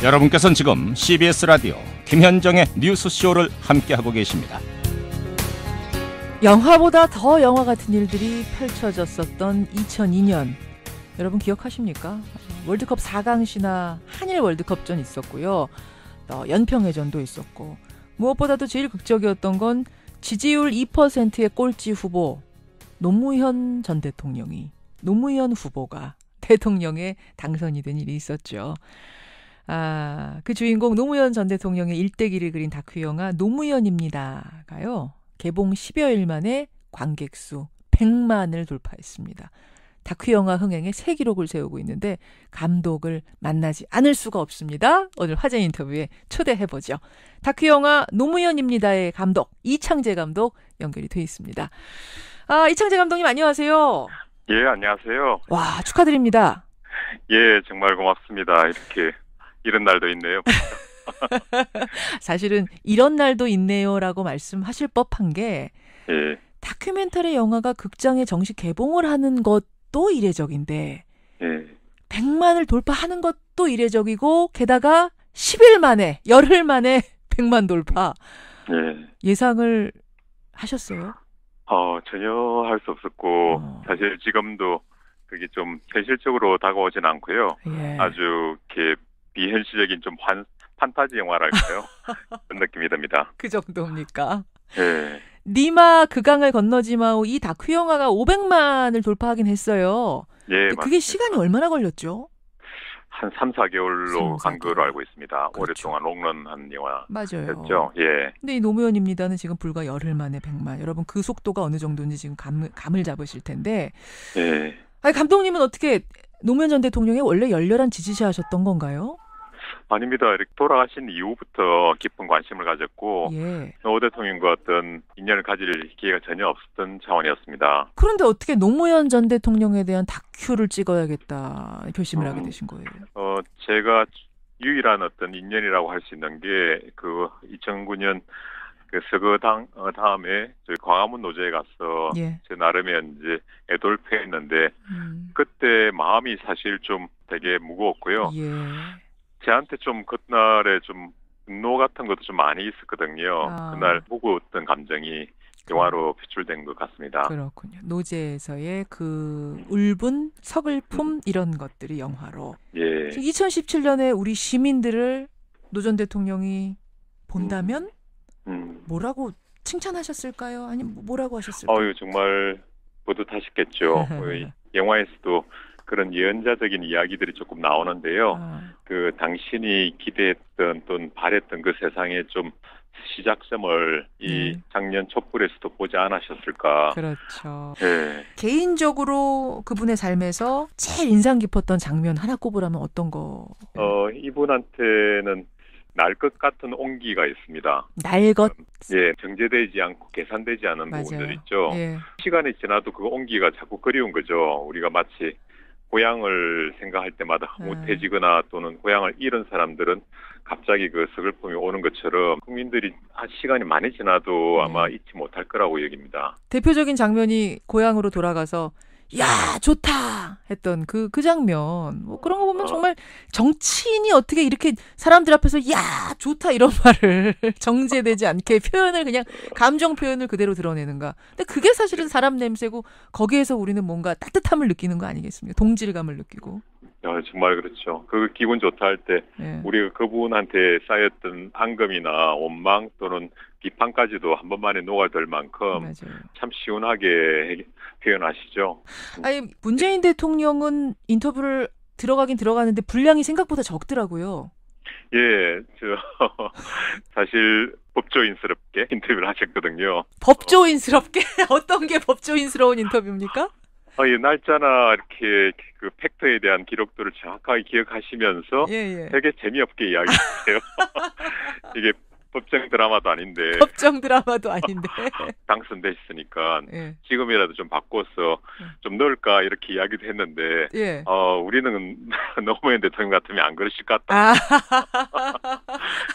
여러분께서는 지금 CBS 라디오 김현정의 뉴스쇼를 함께하고 계십니다. 영화보다 더 영화 같은 일들이 펼쳐졌었던 2002년 여러분 기억하십니까? 월드컵 4강시나 한일 월드컵전 있었고요. 또 연평해전도 있었고 무엇보다도 제일 극적이었던 건 지지율 2%의 꼴찌 후보 노무현 전 대통령이 노무현 후보가 대통령에 당선이 된 일이 있었죠. 그 주인공 노무현 전 대통령의 일대기를 그린 다큐 영화 노무현입니다가요. 개봉 10여일 만에 관객수 100만을 돌파했습니다. 다큐 영화 흥행에 새 기록을 세우고 있는데 감독을 만나지 않을 수가 없습니다. 오늘 화제 인터뷰에 초대해보죠. 다큐 영화 노무현입니다의 감독 이창재 감독 연결이 돼 있습니다. 이창재 감독님 안녕하세요. 예, 안녕하세요. 와, 축하드립니다. 예, 정말 고맙습니다. 이렇게 이런 날도 있네요. 사실은 이런 날도 있네요라고 말씀하실 법한 게 예. 다큐멘터리 영화가 극장에 정식 개봉을 하는 것도 이례적인데 예. 100만을 돌파하는 것도 이례적이고 게다가 10일 만에 열흘 만에 100만 돌파. 예. 예상을 하셨어요? 전혀 할 수 없었고 사실 지금도 그게 좀 현실적으로 다가오진 않고요. 예. 아주 이렇게 비현실적인 좀 판타지 영화랄까요? 그런 느낌이 듭니다. 그 정도입니까? 예. 니마 그강을 건너지 마오 이 다큐 영화가 500만을 돌파하긴 했어요. 예, 그게 시간이 얼마나 걸렸죠? 한 3, 4개월로 간 걸로 알고 있습니다. 그렇죠. 오랫동안 롱런한 영화. 맞아요. 였죠. 예. 근데 이 노무현입니다는 지금 불과 열흘 만에 100만. 여러분 그 속도가 어느 정도인지 지금 감을 잡으실 텐데. 예. 감독님은 어떻게 노무현 전 대통령의 원래 열렬한 지지자셨던 건가요? 아닙니다. 이렇게 돌아가신 이후부터 깊은 관심을 가졌고 예. 노 대통령과 어떤 인연을 가질 기회가 전혀 없었던 차원이었습니다. 그런데 어떻게 노무현 전 대통령에 대한 다큐를 찍어야겠다 결심을 하게 되신 거예요? 제가 유일한 어떤 인연이라고 할 수 있는 게 그 2009년 그 서거 다음에 저희 광화문 노제에 가서 예. 제 나름의 이제 애돌패했는데 그때 마음이 사실 좀 되게 무거웠고요. 예. 저한테 좀 그날에 좀 분노 같은 것도 좀 많이 있었거든요. 그날 무거웠던 감정이 영화로 표출된 것 같습니다. 그렇군요. 노제에서의 그 울분, 서글픔 이런 것들이 영화로. 예. 2017년에 우리 시민들을 노 전 대통령이 본다면 뭐라고 칭찬하셨을까요? 아니면 뭐라고 하셨을까요? 정말 뿌듯하셨겠죠. 영화에서도 그런 예언자적인 이야기들이 조금 나오는데요. 그 당신이 기대했던 또는 바랬던 그 세상의 좀 시작점을 이 작년 촛불에서도 보지 않으셨을까. 그렇죠. 네. 개인적으로 그분의 삶에서 제일 인상 깊었던 장면 하나 꼽으라면 어떤 거? 이분한테는 날 것 같은 온기가 있습니다. 날 것? 예, 정제되지 않고 계산되지 않은 맞아요. 부분들 있죠. 예. 시간이 지나도 그 온기가 자꾸 그리운 거죠. 우리가 마치 고향을 생각할 때마다 흐뭇해지거나 또는 고향을 잃은 사람들은 갑자기 그 서글픔이 오는 것처럼 국민들이 시간이 많이 지나도 아마 잊지 못할 거라고 여깁니다. 대표적인 장면이 고향으로 돌아가서 야 좋다 했던 그 장면 뭐 그런 거 보면 정말 정치인이 어떻게 이렇게 사람들 앞에서 야 좋다 이런 말을 정제되지 않게 표현을 그냥 감정 표현을 그대로 드러내는가. 근데 그게 사실은 사람 냄새고 거기에서 우리는 뭔가 따뜻함을 느끼는 거 아니겠습니까? 동질감을 느끼고. 정말 그렇죠. 그 기분 좋다 할 때 우리가 그분한테 쌓였던 앙금이나 원망 또는 비판까지도 한 번만에 녹아들 만큼 맞아요. 참 시원하게 표현하시죠. 아니 문재인 대통령은 인터뷰를 들어가긴 들어가는데 분량이 생각보다 적더라고요. 예, 사실 법조인스럽게 인터뷰를 하셨거든요. 법조인스럽게? 어떤 게 법조인스러운 인터뷰입니까? 날짜나 이렇게 그 팩트에 대한 기록들을 정확하게 기억하시면서 되게 재미없게 이야기했어요. 이게 법정 드라마도 아닌데 법정 드라마도 아닌데. 당선됐으니까 예. 지금이라도 좀 바꿔서 좀 넣을까 이렇게 이야기도 했는데 예. 우리는 노무현 대통령 같으면 안 그러실 것 같다. 아,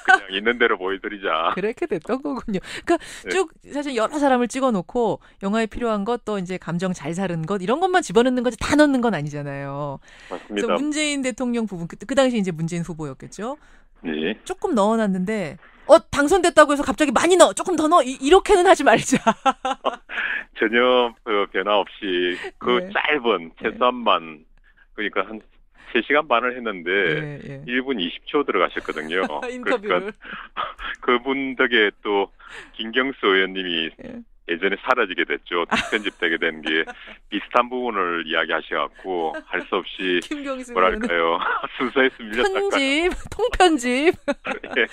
그냥 있는 대로 보여드리자. 그렇게 됐던 거군요. 그러니까 네. 쭉 사실 여러 사람을 찍어놓고 영화에 필요한 것 또 이제 감정 잘 사는 것 이런 것만 집어넣는 거지 다 넣는 건 아니잖아요. 그래서 맞습니다. 문재인 문재인 대통령 부분 그 당시 이제 문재인 후보였겠죠. 네. 조금 넣어놨는데 당선됐다고 해서 갑자기 많이 넣어 조금 더 넣어 이렇게는 하지 말자. 전혀 변화 없이 그 네. 짧은 최소한만 그러니까 한 3시간 반을 했는데 예, 예. 1분 20초 들어가셨거든요. 인터뷰를. 그러니까 그분 덕에 또 김경수 의원님이 예. 예전에 사라지게 됐죠. 편집되게 된 게 비슷한 부분을 이야기하셔갖고 할 수 없이 김경수 의원은 뭐랄까요 순서에서 밀렸다가 편집, 통편집. 예.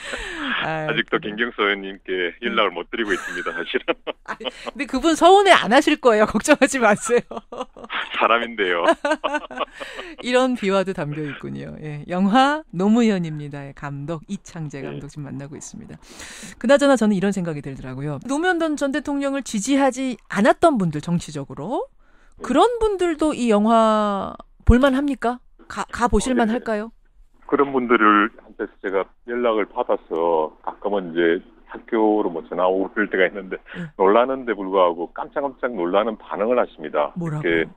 아유, 아직도 그래. 김경수 의원님께 연락을 못 드리고 있습니다. 사실은 근데 그분 서운해 안 하실 거예요. 걱정하지 마세요. 사람인데요. 이런 비화도 담겨 있군요. 예, 영화 노무현입니다의 감독 이창재 감독 지금 만나고 있습니다. 그나저나 저는 이런 생각이 들더라고요. 노무현 전 대통령을 지지하지 않았던 분들 정치적으로 그런 분들도 이 영화 볼만합니까? 가 보실만 할까요? 그런 분들을 한테서 제가 연락을 받아서 가끔은 이제 학교로 뭐 전화 오고 그럴 때가 있는데 놀라는데 불구하고 깜짝깜짝 놀라는 반응을 하십니다. 뭐라고? 이렇게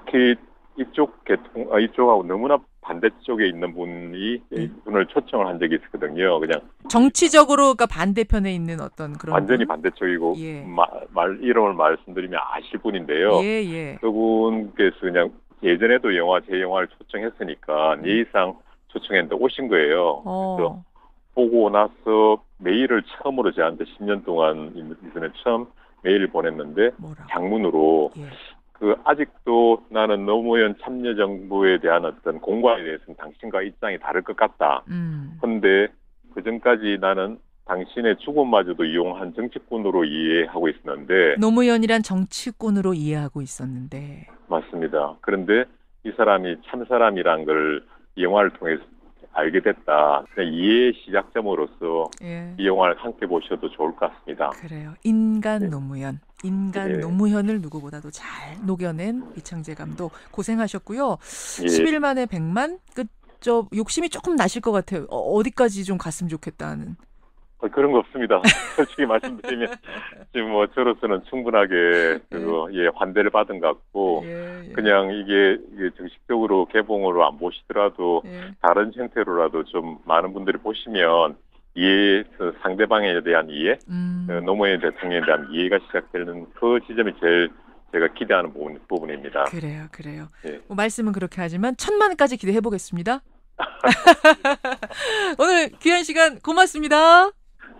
특히 이쪽하고 너무나 반대쪽에 있는 분이 분을 초청을 한 적이 있었거든요. 그냥 정치적으로 그러니까 반대편에 있는 어떤 그런 완전히 분? 반대쪽이고 예. 이름을 말씀드리면 아실 분인데요. 예, 예. 그분께서 그냥 예전에도 제 영화를 초청했으니까 예의상 초청했는데 오신 거예요. 그래서 보고 나서 메일을 처음으로 저한테 10년 동안 이전에 처음 메일을 보냈는데 뭐라고? 장문으로 예. 아직도 나는 노무현 참여정부에 대한 어떤 공과에 대해서는 당신과 입장이 다를 것 같다. 그런데 그 전까지 나는 당신의 죽음마저도 이용한 정치꾼으로 이해하고 있었는데 노무현이란 정치꾼으로 이해하고 있었는데 맞습니다. 그런데 이 사람이 참사람이란 걸 이 영화를 통해서 알게 됐다. 그냥 이해의 시작점으로서 예. 이 영화를 함께 보셔도 좋을 것 같습니다. 그래요. 인간 노무현. 인간 예. 노무현을 누구보다도 잘 녹여낸 이창재 감독 고생하셨고요. 예. 10일 만에 100만? 욕심이 조금 나실 것 같아요. 어디까지 좀 갔으면 좋겠다는. 그런 거 없습니다. 솔직히 말씀드리면 지금 저로서는 충분하게 환대를 받은 것 같고 예, 예. 그냥 이게 정식적으로 개봉으로 안 보시더라도 예. 다른 형태로라도 좀 많은 분들이 보시면 상대방에 대한 이해, 노무현 대통령에 대한 이해가 시작되는 그 지점이 제일 제가 기대하는 부분입니다. 그래요. 예. 말씀은 그렇게 하지만 1000만까지 기대해 보겠습니다. 오늘 귀한 시간 고맙습니다.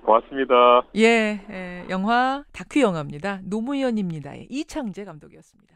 고맙습니다. 예, 영화 다큐 영화입니다. 노무현입니다의 이창재 감독이었습니다.